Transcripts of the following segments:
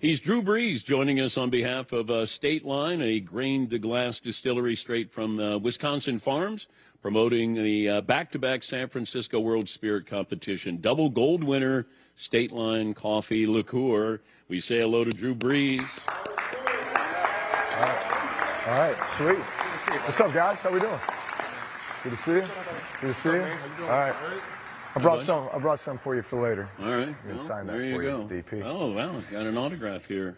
He's Drew Brees joining us on behalf of State Line, a grain-to-glass distillery straight from Wisconsin farms, promoting the back-to-back San Francisco World Spirit Competition. Double gold winner, State Line coffee liqueur. We say hello to Drew Brees. All right, sweet. What's up, guys? How we doing? Good to see you. Good to see you. All right. I brought some for you for later. All right. I'm going to sign that there you for go. you, DP. Oh, wow. Got an autograph here.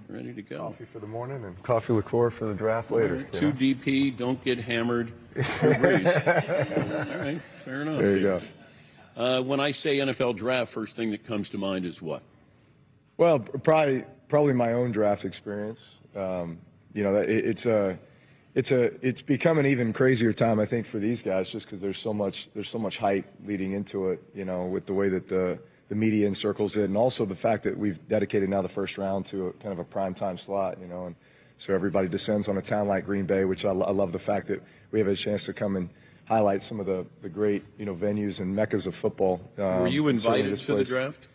Ready to go. Coffee for the morning and coffee liqueur for the draft later. To DP, don't get hammered. Drew Brees. All right. Fair enough. There you go. When I say NFL draft, first thing that comes to mind is what? Well, probably my own draft experience. It's become an even crazier time, I think, for these guys, just because there's so much hype leading into it, with the way that the media encircles it, and also the fact that we've dedicated now the first round to a kind of a primetime slot, and so everybody descends on a town like Green Bay, which I love the fact that we have a chance to come and highlight some of the great, venues and meccas of football. Were you invited to the draft?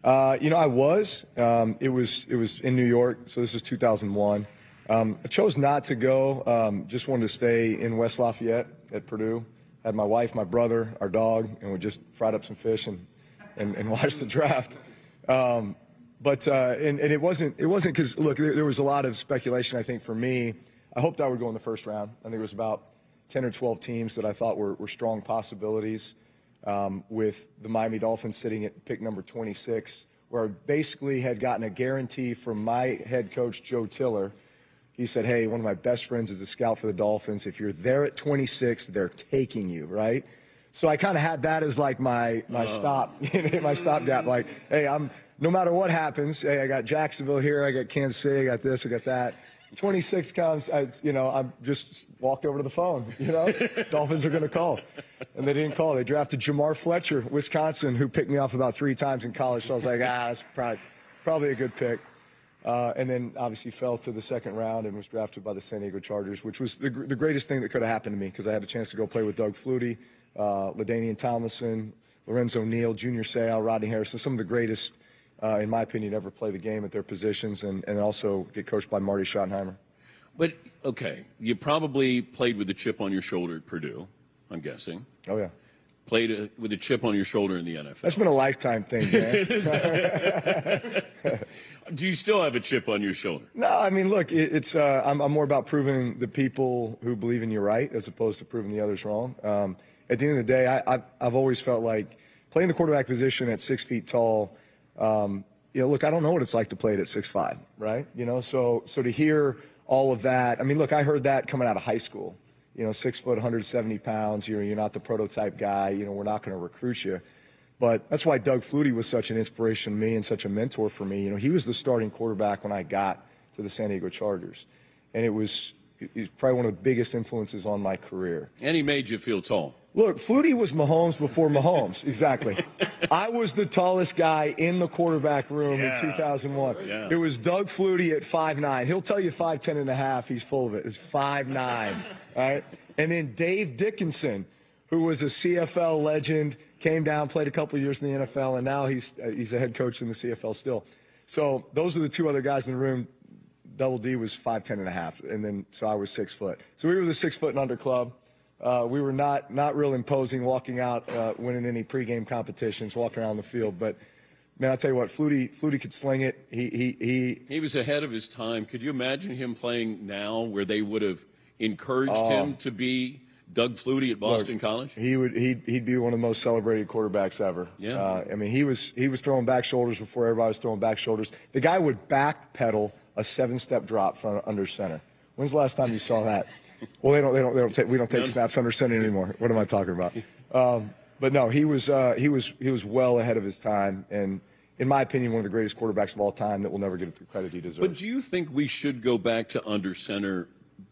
I was. It was in New York, so this is 2001. I chose not to go. Just wanted to stay in West Lafayette at Purdue. Had my wife, my brother, our dog, and we just fried up some fish and watched the draft. But it wasn't because, look, there was a lot of speculation, I think, for me. I hoped I would go in the first round. I think it was about 10 or 12 teams that I thought were strong possibilities, with the Miami Dolphins sitting at pick number 26, where I basically had gotten a guarantee from my head coach, Joe Tiller. He said, hey, one of my best friends is a scout for the Dolphins. If you're there at 26, they're taking you, right? So I kind of had that as like my stopgap. Like, hey, no matter what happens, hey, I got Jacksonville here, I got Kansas City, I got this, I got that. 26 comes, I just walked over to the phone, Dolphins are going to call. And they didn't call. They drafted Jamar Fletcher, Wisconsin, who picked me off about 3 times in college. So I was like, that's probably a good pick. And then obviously fell to the second round and was drafted by the San Diego Chargers, which was the greatest thing that could have happened to me, because I had a chance to go play with Doug Flutie, LaDainian Tomlinson, Lorenzo Neal, Junior Seau, Rodney Harrison, some of the greatest, in my opinion, ever play the game at their positions, and also get coached by Marty Schottenheimer. But, okay, you probably played with a chip on your shoulder at Purdue, I'm guessing. Oh, yeah. Played with a chip on your shoulder in the NFL. That's been a lifetime thing, man. Do you still have a chip on your shoulder? No, I mean, look, I'm more about proving the people who believe in you right, as opposed to proving the others wrong. At the end of the day, I've always felt like playing the quarterback position at 6 feet tall. Look, I don't know what it's like to play it at 6'5", right? So to hear all of that, I mean, look, I heard that coming out of high school. 6 foot, 170 pounds. You're not the prototype guy. We're not going to recruit you. But that's why Doug Flutie was such an inspiration to me and such a mentor for me. He was the starting quarterback when I got to the San Diego Chargers. And he's probably one of the biggest influences on my career. And he made you feel tall. Look, Flutie was Mahomes before Mahomes. Exactly. I was the tallest guy in the quarterback room in 2001. Yeah. It was Doug Flutie at 5'9". He'll tell you 5'10 and a half. He's full of it. It's 5'9". All right. And then Dave Dickinson, who was a CFL legend, came down, played a couple of years in the NFL, and now he's a head coach in the CFL still. So those are the 2 other guys in the room. Double D was 5'10 and a half, and then so I was 6 foot. So we were the 6 foot and under club. We were not real imposing, walking out, winning any pregame competitions, walking around the field. But man, I'll tell you what, Flutie could sling it. He was ahead of his time. Could you imagine him playing now, where they would have encouraged him to be Doug Flutie at Boston College? He'd be one of the most celebrated quarterbacks ever. Yeah. I mean, he was throwing back shoulders before everybody was throwing back shoulders. The guy would backpedal a 7-step drop from under center. When's the last time you saw that? Well, we don't take snaps under center anymore. What am I talking about? But no, he was well ahead of his time, and in my opinion, one of the greatest quarterbacks of all time that will never get the credit he deserves. But do you think we should go back to under center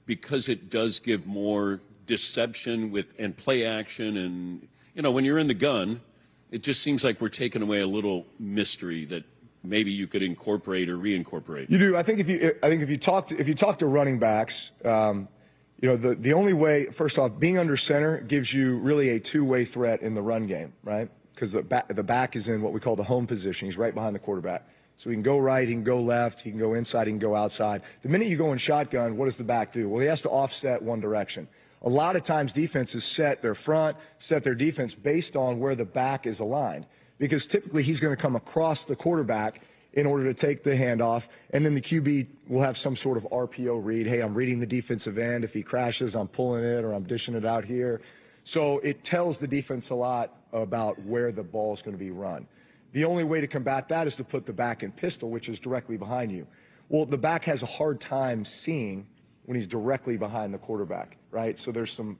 because it does give more deception and play action, and when you're in the gun, it just seems like we're taking away a little mystery that maybe you could incorporate or reincorporate? You do. I think if you talk to running backs, the only way, first off, being under center gives you really a two-way threat in the run game, right? Because the back is in what we call the home position. He's right behind the quarterback. So he can go right, he can go left, he can go inside, he can go outside. The minute you go in shotgun, what does the back do? Well, he has to offset one direction. A lot of times defenses set their front, set their defense based on where the back is aligned, because typically he's going to come across the quarterback in order to take the handoff, and then the QB will have some sort of RPO read. Hey, I'm reading the defensive end. If he crashes, I'm pulling it or I'm dishing it out here. So it tells the defense a lot about where the ball is going to be run. The only way to combat that is to put the back in pistol, which is directly behind you. Well, the back has a hard time seeing when he's directly behind the quarterback, right? So there's some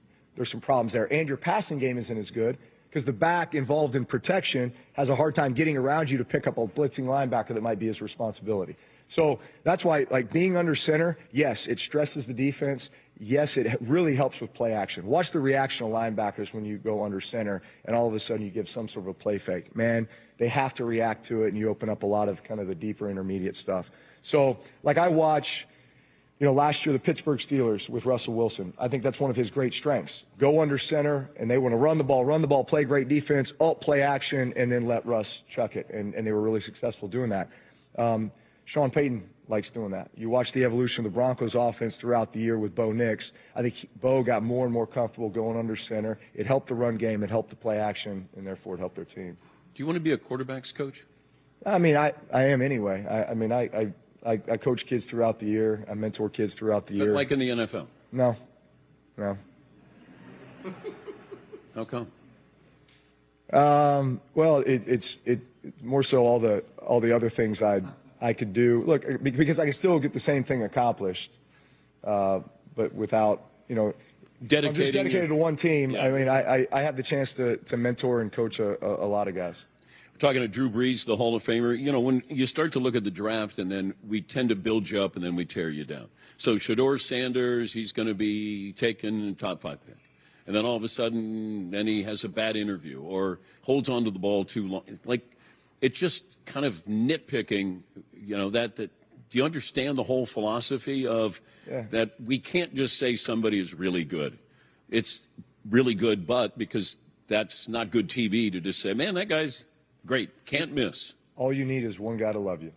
problems there. And your passing game isn't as good because the back involved in protection has a hard time getting around you to pick up a blitzing linebacker that might be his responsibility. So that's why, like, being under center, yes, it stresses the defense. Yes, it really helps with play action. Watch the reaction of linebackers when you go under center and all of a sudden you give some sort of a play fake. Man, they have to react to it, and you open up a lot of kind of the deeper intermediate stuff. So, like, I watch, last year the Pittsburgh Steelers with Russell Wilson. I think that's one of his great strengths. Go under center, and they want to run the ball, play great defense, play action, and then let Russ chuck it. And they were really successful doing that. Sean Payton likes doing that. You watch the evolution of the Broncos offense throughout the year with Bo Nix. I think Bo got more and more comfortable going under center. It helped the run game. It helped the play action, and therefore it helped their team. Do you want to be a quarterback's coach? I mean, I am anyway. I coach kids throughout the year. I mentor kids throughout the year. Like in the NFL? No. How come? Well, it's more so all the other things I could do. Look, because I can still get the same thing accomplished, but without I'm just dedicated to one team. Yeah. I mean, I have the chance to mentor and coach a lot of guys. We're talking to Drew Brees, the Hall of Famer. When you start to look at the draft, and then we tend to build you up, and then we tear you down. So Shedeur Sanders, he's going to be taken top 5 pick. And then all of a sudden, then he has a bad interview or holds onto the ball too long. Like, it's just kind of nitpicking, that do you understand the whole philosophy of that we can't just say somebody is really good? It's really good, but because that's not good TV to just say, man, that guy's great, can't miss. All you need is one guy to love you,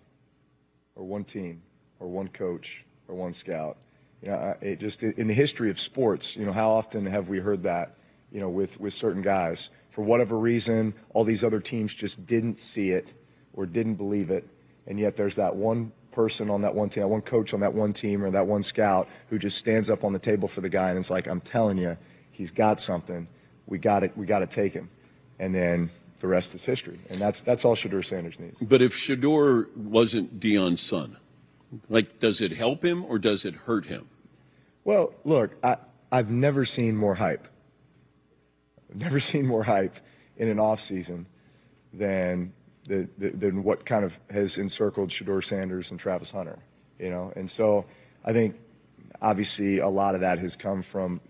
or one team, or one coach, or one scout. It just in the history of sports, how often have we heard that, with certain guys? For whatever reason, all these other teams just didn't see it or didn't believe it, and yet there's that one person on that one team, that one coach on that one team, or that one scout who just stands up on the table for the guy, and it's like, I'm telling you, he's got something. We got to take him, and then the rest is history, and that's all Shedeur Sanders needs. But if Shedeur wasn't Deion's son, does it help him or does it hurt him? Well, look, I've never seen more hype. I've never seen more hype in an offseason than what kind of has encircled Shedeur Sanders and Travis Hunter, And so I think obviously a lot of that has come from,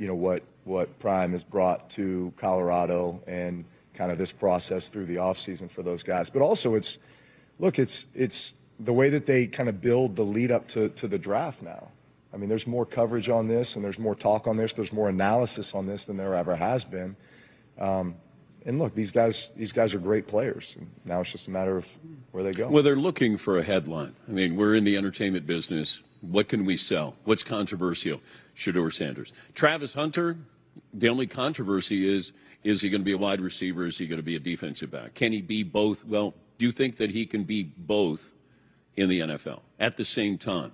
what Prime has brought to Colorado and kind of this process through the offseason for those guys. But also it's the way that they kind of build the lead up to the draft now. I mean, there's more coverage on this, and there's more talk on this. There's more analysis on this than there ever has been. And look, these guys are great players. And now it's just a matter of where they go. Well, they're looking for a headline. I mean, we're in the entertainment business. What can we sell? What's controversial? Shedeur Sanders. Travis Hunter, the only controversy is he going to be a wide receiver? Is he going to be a defensive back? Can he be both? Well, do you think that he can be both in the NFL at the same time?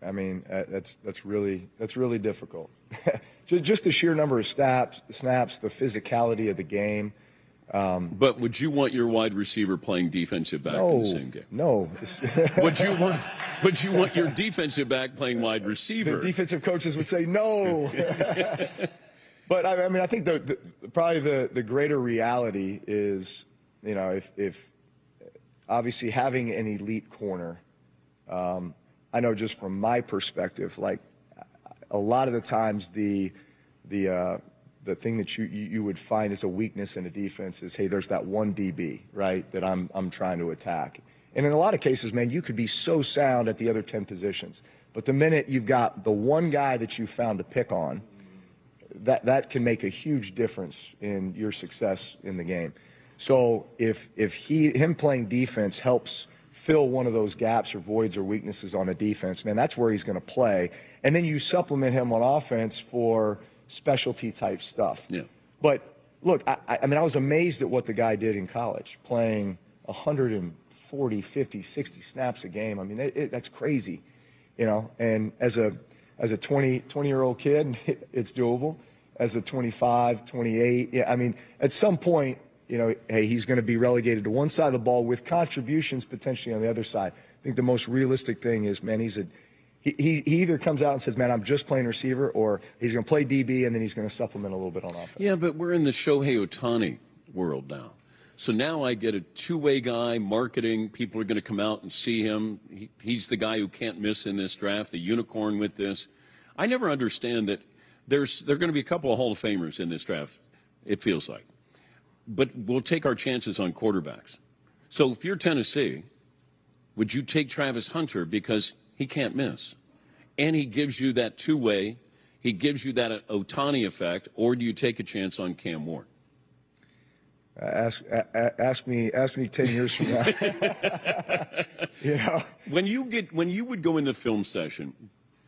I mean, that's really difficult. Just the sheer number of snaps, the physicality of the game. But would you want your wide receiver playing defensive back in the same game? No. Would you want your defensive back playing wide receiver? The defensive coaches would say no. But I mean, I think probably the greater reality is, if obviously having an elite corner. I know just from my perspective, like a lot of the times the thing that you would find as a weakness in a defense is, hey, there's that one DB, right, that I'm trying to attack. And in a lot of cases, man, you could be so sound at the other 10 positions. But the minute you've got the one guy that you found to pick on, that can make a huge difference in your success in the game. So if him playing defense helps fill one of those gaps or voids or weaknesses on a defense, man, that's where he's going to play. And then you supplement him on offense for specialty type stuff. Yeah. But look, I mean, I was amazed at what the guy did in college, playing 140, 50, 60 snaps a game. I mean, that's crazy, you know. And as a 20-year-old kid, it's doable. As a 25, 28, yeah, I mean, at some point, you know, hey, he's going to be relegated to one side of the ball with contributions potentially on the other side. I think the most realistic thing is, man, he either comes out and says, man, I'm just playing receiver, or he's going to play DB and then he's going to supplement a little bit on offense. Yeah, but we're in the Shohei Ohtani world now. So now I get a two-way guy, marketing. People are going to come out and see him. He's the guy who can't miss in this draft, the unicorn with this. I never understand that there are going to be a couple of Hall of Famers in this draft, it feels like. But we'll take our chances on quarterbacks. So if you're Tennessee, would you take Travis Hunter because he can't miss? And he gives you that two-way, he gives you that Ohtani effect, or do you take a chance on Cam Ward? Ask me 10 years from now. You know, when you would go in the film session,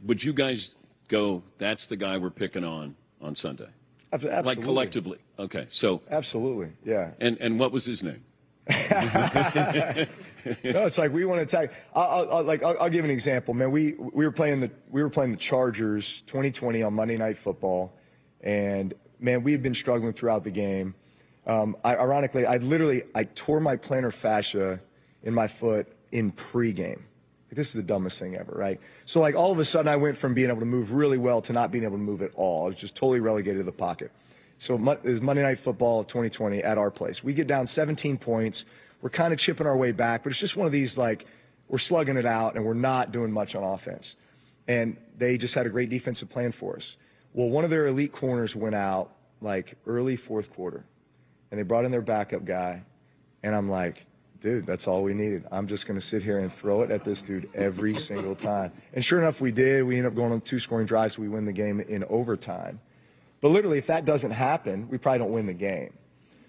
would you guys go, that's the guy we're picking on Sunday? Absolutely. Like collectively. Okay. So absolutely. Yeah. And what was his name? No, it's like we want to attack. I'll give an example, man. We were playing the Chargers 2020 on Monday Night Football, and man, we had been struggling throughout the game. Ironically, I tore my plantar fascia in my foot in pregame. This is the dumbest thing ever, right? So, like, all of a sudden, I went from being able to move really well to not being able to move at all. I was just totally relegated to the pocket. So it was Monday Night Football 2020 at our place. We get down 17 points. We're kind of chipping our way back, but it's just one of these, like, we're slugging it out, and we're not doing much on offense. And they just had a great defensive plan for us. Well, one of their elite corners went out, like, early fourth quarter, and they brought in their backup guy, and I'm like, dude, that's all we needed. I'm just going to sit here and throw it at this dude every single time. And sure enough, we did. We ended up going on 2 scoring drives, so we win the game in overtime. But literally, if that doesn't happen, we probably don't win the game.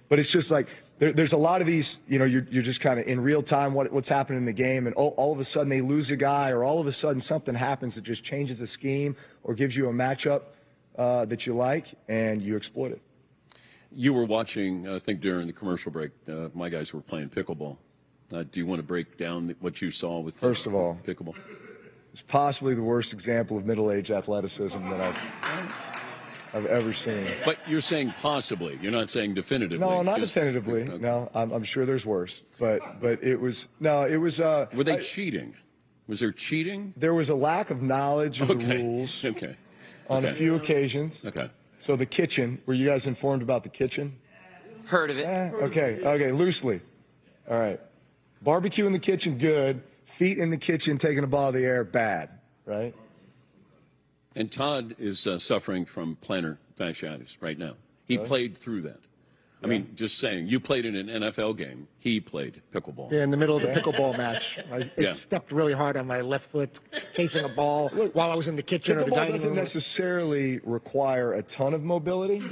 But it's just like there's a lot of these, you know, you're just kind of in real time what's happening in the game, and all of a sudden they lose a guy, or all of a sudden something happens that just changes the scheme or gives you a matchup that you like, and you exploit it. You were watching, I think, during the commercial break. My guys were playing pickleball. Do you want to break down what you saw with First of all, pickleball? It's possibly the worst example of middle-aged athleticism that I've ever seen. But you're saying possibly. You're not saying definitively. No, not definitively. Okay. No, I'm sure there's worse. But it was no. It was. Were they cheating? Was there cheating? There was a lack of knowledge of the rules. Okay. On a few occasions. Okay. So the kitchen, were you guys informed about the kitchen? Heard of it. Okay, loosely. All right. Barbecue in the kitchen, good. Feet in the kitchen, taking a ball of the air, bad, right? And Todd is suffering from plantar fasciitis right now. He played through that. I mean, just saying, you played in an NFL game. He played pickleball. Yeah, in the middle of the pickleball match. I stepped really hard on my left foot, chasing a ball while I was in the kitchen or the dining room. Pickleball doesn't necessarily require a ton of mobility.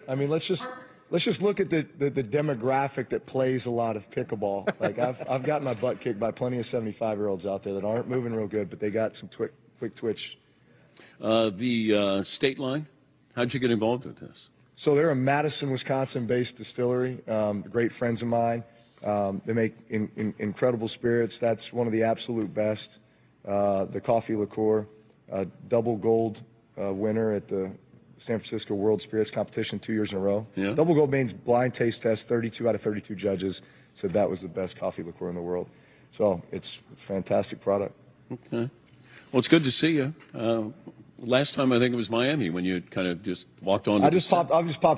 I mean, let's just look at the demographic that plays a lot of pickleball. Like, I've gotten my butt kicked by plenty of 75-year-olds out there that aren't moving real good, but they got some quick twitch. The State Line, how'd you get involved with this? So they're a Madison, Wisconsin-based distillery, great friends of mine. They make incredible spirits. That's one of the absolute best. The coffee liqueur, double gold winner at the San Francisco World Spirits Competition 2 years in a row. Yeah. Double gold means blind taste test. 32 out of 32 judges said that was the best coffee liqueur in the world. So it's a fantastic product. Okay. Well, it's good to see you. Last time I think it was Miami when you kind of just walked on. I just popped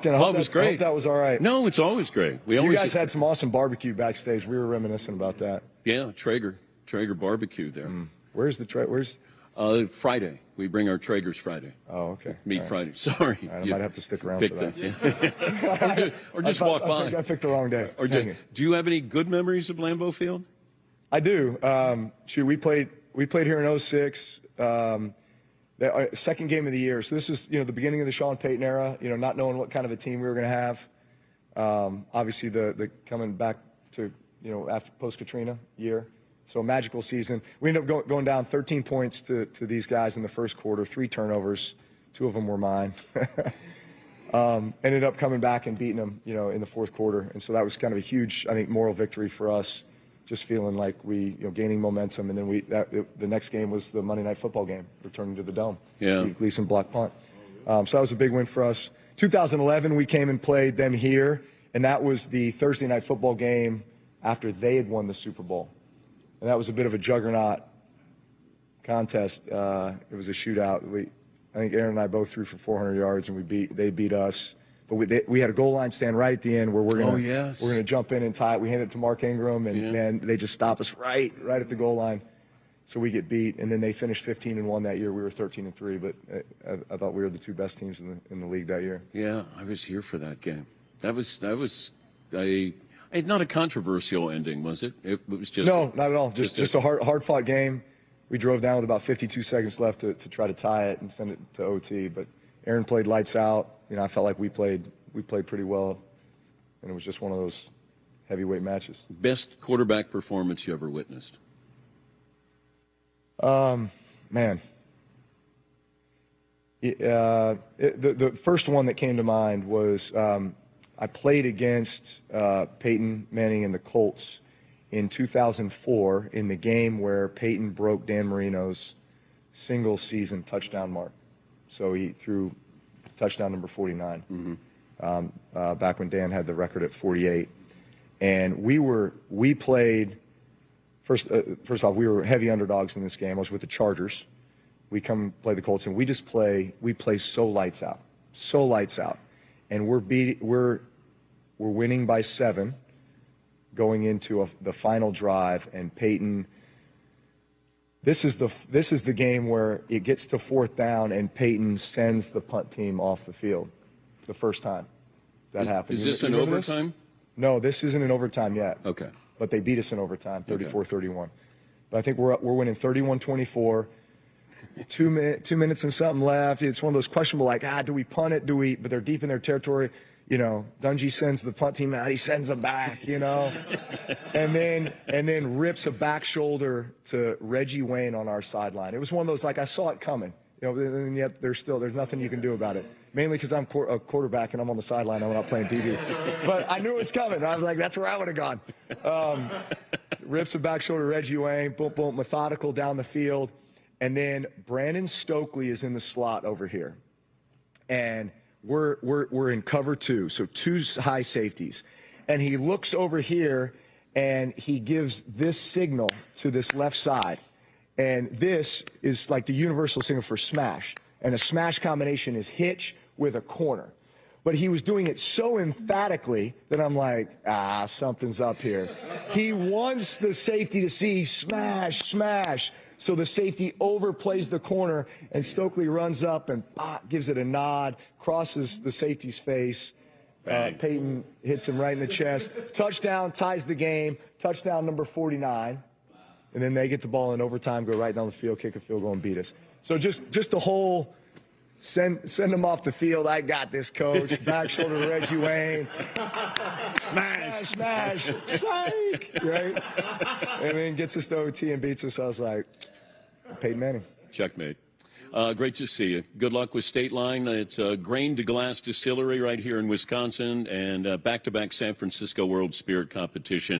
in. I hope it was great. I hope that was all right. No, it's always great. You guys had some awesome barbecue backstage. We were reminiscing about that. Yeah, Traeger barbecue there. Where's the Where's? Friday. We bring our Traegers Friday. Oh, okay. Meat Friday. Sorry. I might have to stick around for that. Yeah. or just walk by. I picked the wrong day. Do you have any good memories of Lambeau Field? I do. We played here in 2006. The second game of the year. So this is, the beginning of the Sean Payton era, not knowing what kind of a team we were going to have. Obviously the coming back to, after post-Katrina year. So a magical season. We ended up going down 13 points to these guys in the first quarter, 3 turnovers. 2 of them were mine. Ended up coming back and beating them, in the fourth quarter. And so that was kind of a huge, I think, moral victory for us, just feeling like we, gaining momentum. And then the next game was the Monday Night Football game, returning to the Dome. Yeah. Gleason block punt. So that was a big win for us. 2011, we came and played them here, and that was the Thursday Night Football game after they had won the Super Bowl. And that was a bit of a juggernaut contest. It was a shootout. I think Aaron and I both threw for 400 yards, and they beat us. But we had a goal line stand right at the end where we're gonna jump in and tie it. We handed it to Mark Ingram, and man, they just stop us right at the goal line, so we get beat. And then they finished 15-1 that year. We were 13-3, but I thought we were the 2 best teams in the league that year. Yeah, I was here for that game. That was not a controversial ending, was it? It was just no, not at all. Just a hard-fought game. We drove down with about 52 seconds left to try to tie it and send it to OT. But Aaron played lights out. I felt like we played pretty well, and it was just one of those heavyweight matches. Best quarterback performance you ever witnessed? Man. The first one that came to mind was I played against Peyton Manning and the Colts in 2004 in the game where Peyton broke Dan Marino's single-season touchdown mark. So he threw touchdown number 49 back when Dan had the record at 48. And we played first off, we were heavy underdogs in this game. I was with the Chargers. We come play the Colts, and we play so lights out, and we're winning by 7 going into the final drive, and Peyton. This is the game where it gets to 4th down, and Peyton sends the punt team off the field, the first time that happened. Is this in overtime? No, this isn't in overtime yet. Okay. But they beat us in overtime, 34-31. But I think we're winning 31-24. 2 minutes and something left. It's one of those questionable, like, do we punt it? But they're deep in their territory. Dungy sends the punt team out. He sends them back, and then rips a back shoulder to Reggie Wayne on our sideline. It was one of those, like, I saw it coming, and yet there's nothing you can do about it. Mainly because I'm a quarterback and I'm on the sideline. I'm not playing TV. But I knew it was coming. I was like, that's where I would have gone. Rips a back shoulder to Reggie Wayne. Boom, boom, methodical down the field. And then Brandon Stokely is in the slot over here. And we're in cover 2, so 2 high safeties. And he looks over here, and he gives this signal to this left side. And this is like the universal signal for smash. And a smash combination is hitch with a corner. But he was doing it so emphatically that I'm like, something's up here. He wants the safety to see smash, smash. So the safety overplays the corner, and Stokely runs up and gives it a nod, crosses the safety's face. Peyton hits him right in the chest. Touchdown, ties the game. Touchdown number 49. And then they get the ball in overtime, go right down the field, kick a field goal, and beat us. So just the whole send them off the field. I got this, coach. Back shoulder to Reggie Wayne. Smash, smash, psych, right? And then gets us to OT and beats us. I was like, Peyton Manning. Checkmate. Great to see you. Good luck with State Line. It's a grain to glass distillery right here in Wisconsin, and back-to-back San Francisco World Spirit competition.